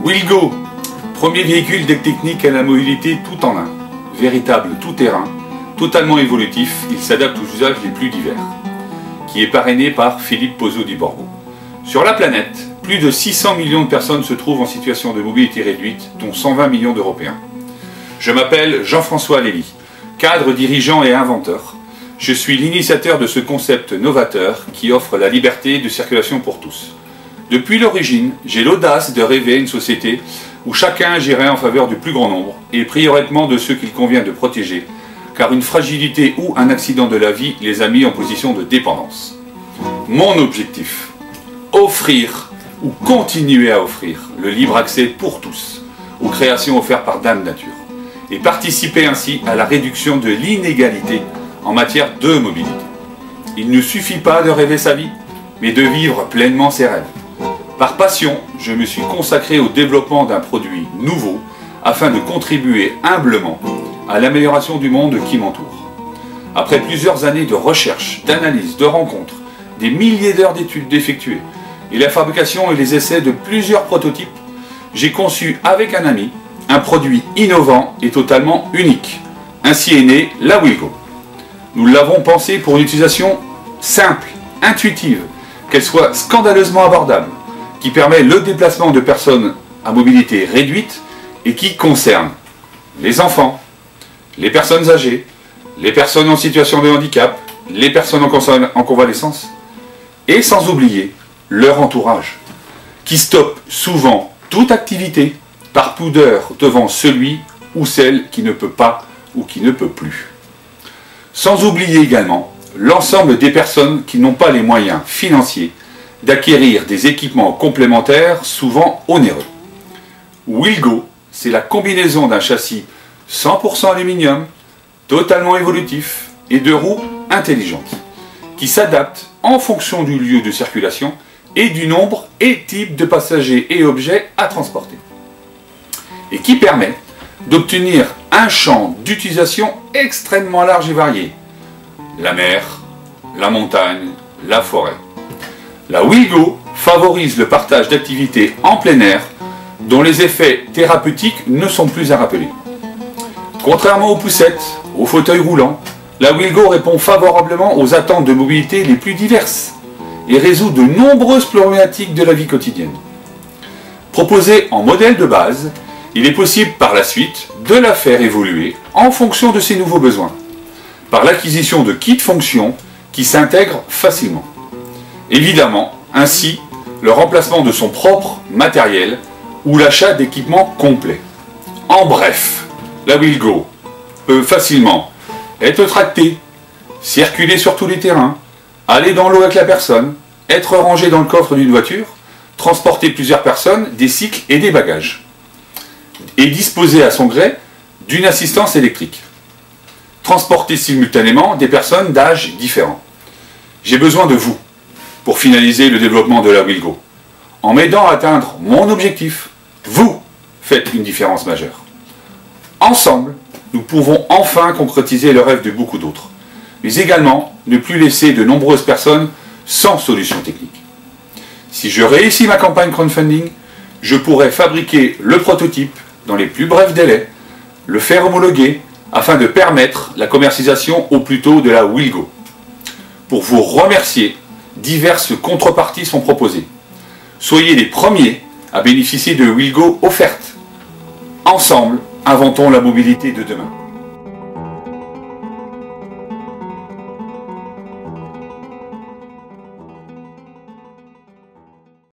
Wilgo, premier véhicule technique à la mobilité tout en un. Véritable tout-terrain, totalement évolutif, il s'adapte aux usages les plus divers. Qui est parrainé par Philippe Pozzo di Borgo. Sur la planète, plus de 600 millions de personnes se trouvent en situation de mobilité réduite, dont 120 millions d'Européens. Je m'appelle Jean-François Lévy, cadre, dirigeant et inventeur. Je suis l'initiateur de ce concept novateur qui offre la liberté de circulation pour tous. Depuis l'origine, j'ai l'audace de rêver une société où chacun agirait en faveur du plus grand nombre et prioritairement de ceux qu'il convient de protéger, car une fragilité ou un accident de la vie les a mis en position de dépendance. Mon objectif, offrir ou continuer à offrir le libre accès pour tous aux créations offertes par Dame Nature et participer ainsi à la réduction de l'inégalité en matière de mobilité. Il ne suffit pas de rêver sa vie, mais de vivre pleinement ses rêves. Par passion, je me suis consacré au développement d'un produit nouveau afin de contribuer humblement à l'amélioration du monde qui m'entoure. Après plusieurs années de recherche, d'analyse, de rencontres, des milliers d'heures d'études effectuées et la fabrication et les essais de plusieurs prototypes, j'ai conçu avec un ami un produit innovant et totalement unique. Ainsi est née la Wilgo. Nous l'avons pensé pour une utilisation simple, intuitive, qu'elle soit scandaleusement abordable, qui permet le déplacement de personnes à mobilité réduite et qui concerne les enfants, les personnes âgées, les personnes en situation de handicap, les personnes en convalescence, et sans oublier leur entourage, qui stoppe souvent toute activité par pudeur devant celui ou celle qui ne peut pas ou qui ne peut plus. Sans oublier également l'ensemble des personnes qui n'ont pas les moyens financiers d'acquérir des équipements complémentaires souvent onéreux. Wilgo, c'est la combinaison d'un châssis 100% aluminium, totalement évolutif et de roues intelligentes, qui s'adaptent en fonction du lieu de circulation et du nombre et type de passagers et objets à transporter, et qui permet d'obtenir un champ d'utilisation extrêmement large et varié. La mer, la montagne, la forêt. La Wilgo favorise le partage d'activités en plein air dont les effets thérapeutiques ne sont plus à rappeler. Contrairement aux poussettes, aux fauteuils roulants, la Wilgo répond favorablement aux attentes de mobilité les plus diverses et résout de nombreuses problématiques de la vie quotidienne. Proposé en modèle de base, il est possible par la suite de la faire évoluer en fonction de ses nouveaux besoins, par l'acquisition de kits fonctions qui s'intègrent facilement. Évidemment, ainsi, le remplacement de son propre matériel ou l'achat d'équipements complets. En bref, la Wilgo peut facilement être tractée, circuler sur tous les terrains, aller dans l'eau avec la personne, être rangée dans le coffre d'une voiture, transporter plusieurs personnes, des cycles et des bagages, et disposer à son gré d'une assistance électrique. Transporter simultanément des personnes d'âges différents. J'ai besoin de vous pour finaliser le développement de la Wilgo. En m'aidant à atteindre mon objectif, vous faites une différence majeure. Ensemble, nous pouvons enfin concrétiser le rêve de beaucoup d'autres, mais également ne plus laisser de nombreuses personnes sans solution technique. Si je réussis ma campagne crowdfunding, je pourrai fabriquer le prototype dans les plus brefs délais, le faire homologuer afin de permettre la commercialisation au plus tôt de la Wilgo. Pour vous remercier, diverses contreparties sont proposées. Soyez les premiers à bénéficier de Wilgo offertes. Ensemble, inventons la mobilité de demain.